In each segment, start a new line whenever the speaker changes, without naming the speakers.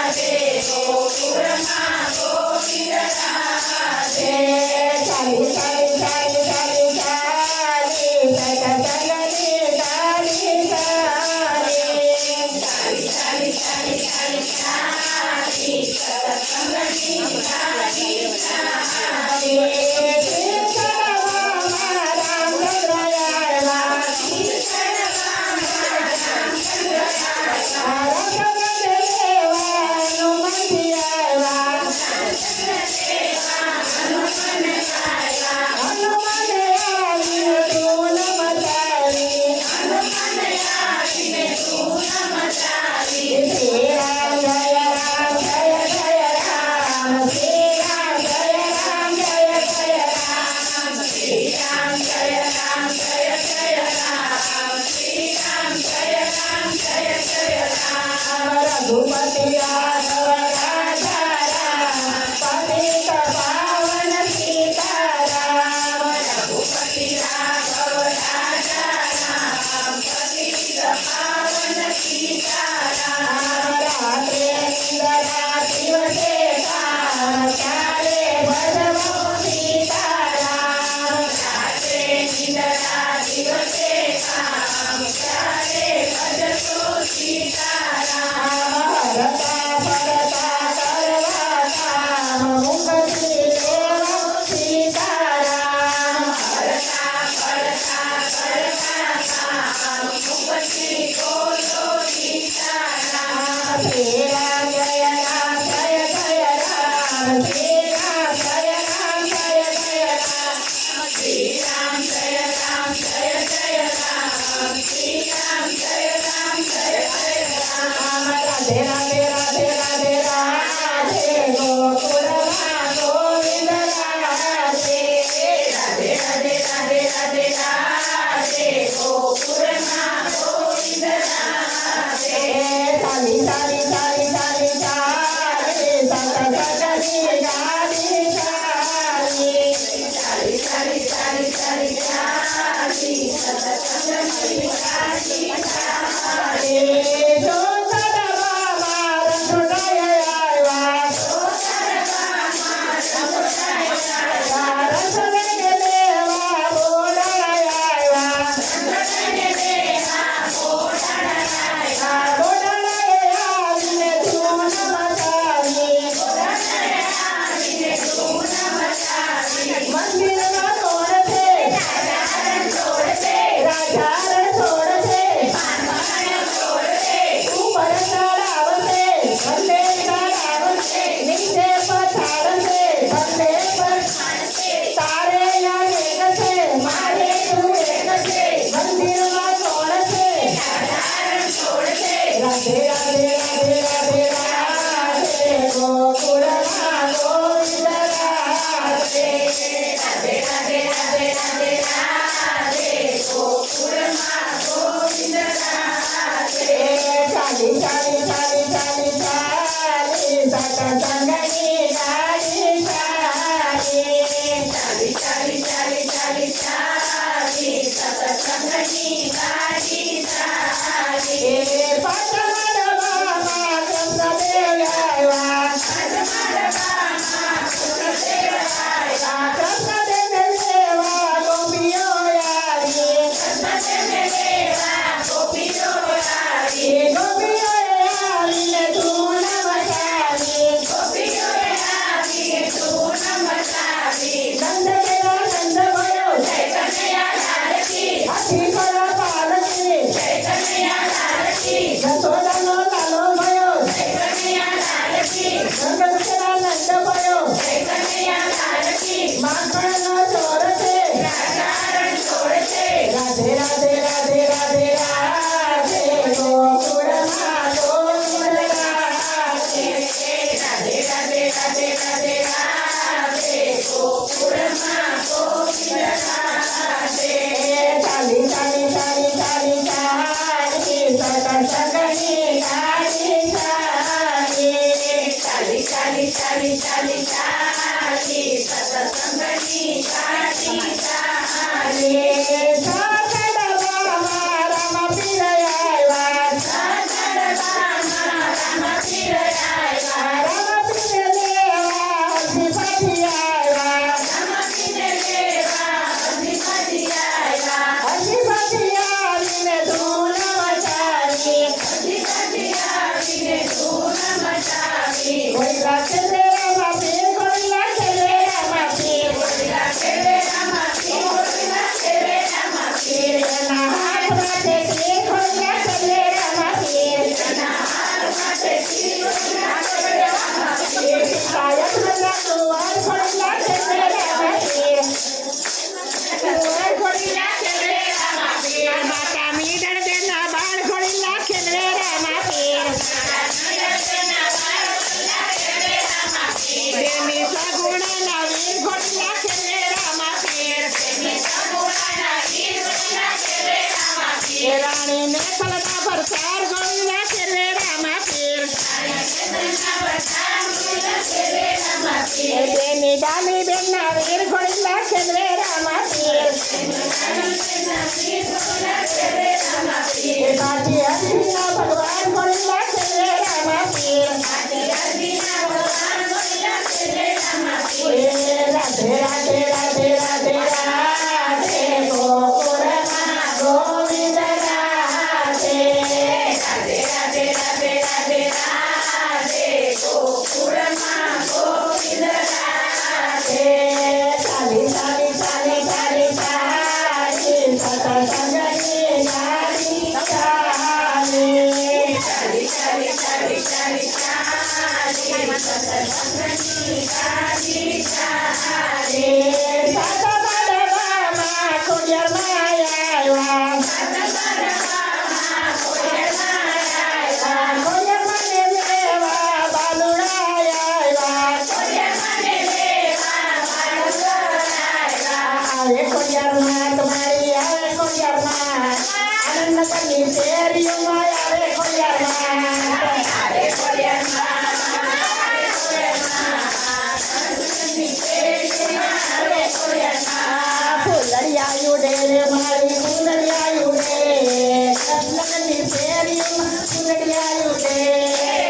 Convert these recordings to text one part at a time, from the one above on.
Radhe સત્સંગની ગાડી ચાલી ચાલી ચાલી ચાલી ચાલી ચાલી સત્સંગની ગાડી ચાલી રાણી ને કલના પ્રચાર ગોળી નાખે રે રામા પીર બેની ડાલી બેનના વીર ગોળી નાખે રે રામા પીર કાઠી હરીના ભગવાન ગોળી નાખે રે રામા પીર રાધે રાધે રાધે રાધે રાધે ગોકુળમાં ગોવિંદ રાધે રાધે રાધે રાધે રાધે રાધે ગોકુળમાં ગોવિંદ રાધે ચાલી ચાલી ચાલી ચાલી ચાલી સત્સંગની ગાડી ચાલી ચાલી ચાલી ચાલી ચાલી ચાલી સત્સંગની ગાડી ચાલી સાતા બાળવામાં ખોડિયારમાં આવ્યા તમારી આવે ખોડિયારમાં આનંદ કરની શેરીઓમાં આવે ફૂલડિયા ઉડે રે મારી ફૂલડિયા ઉડે કરની શેરીઓમાં ફૂલડિયા ઉડે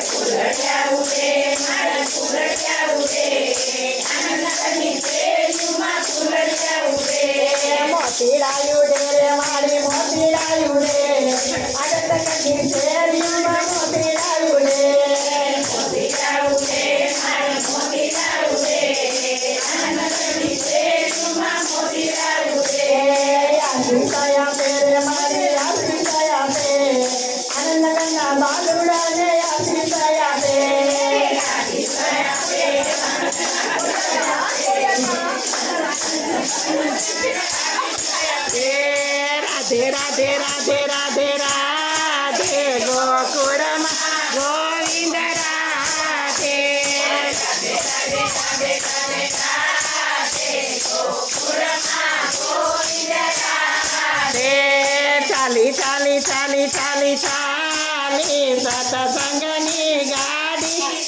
ફૂલડિયા ઉડે મારી ફૂલડિયા ઉડે આનંદ કરની શેરીઓમાં ફૂલડિયા ઉડે મોતીડાયું રે મારી મોતીડાયું રે આનંદ કરની શેરીઓમાં મોતીડાયું રે મોતીડાયું રે મારી મોતીડાયું રે આનંદ કરની શેરીઓમાં મોતીડાયું રે આશીષયા પે રે મારી આશીષયા પે આનંદ કરના બાલુડા ને આશીષયા પે આશીષયા પે રાધે રાધે રાધે રાધે રાધે ગોકુળમાં ગોવિંદ રાધે રાધે રાધે રાધે રાધે રાધે ગોકુળમાં ગોવિંદ રાધે ચાલી ચાલી ચાલી ચાલી ચાલી સત્સંગની ગાડી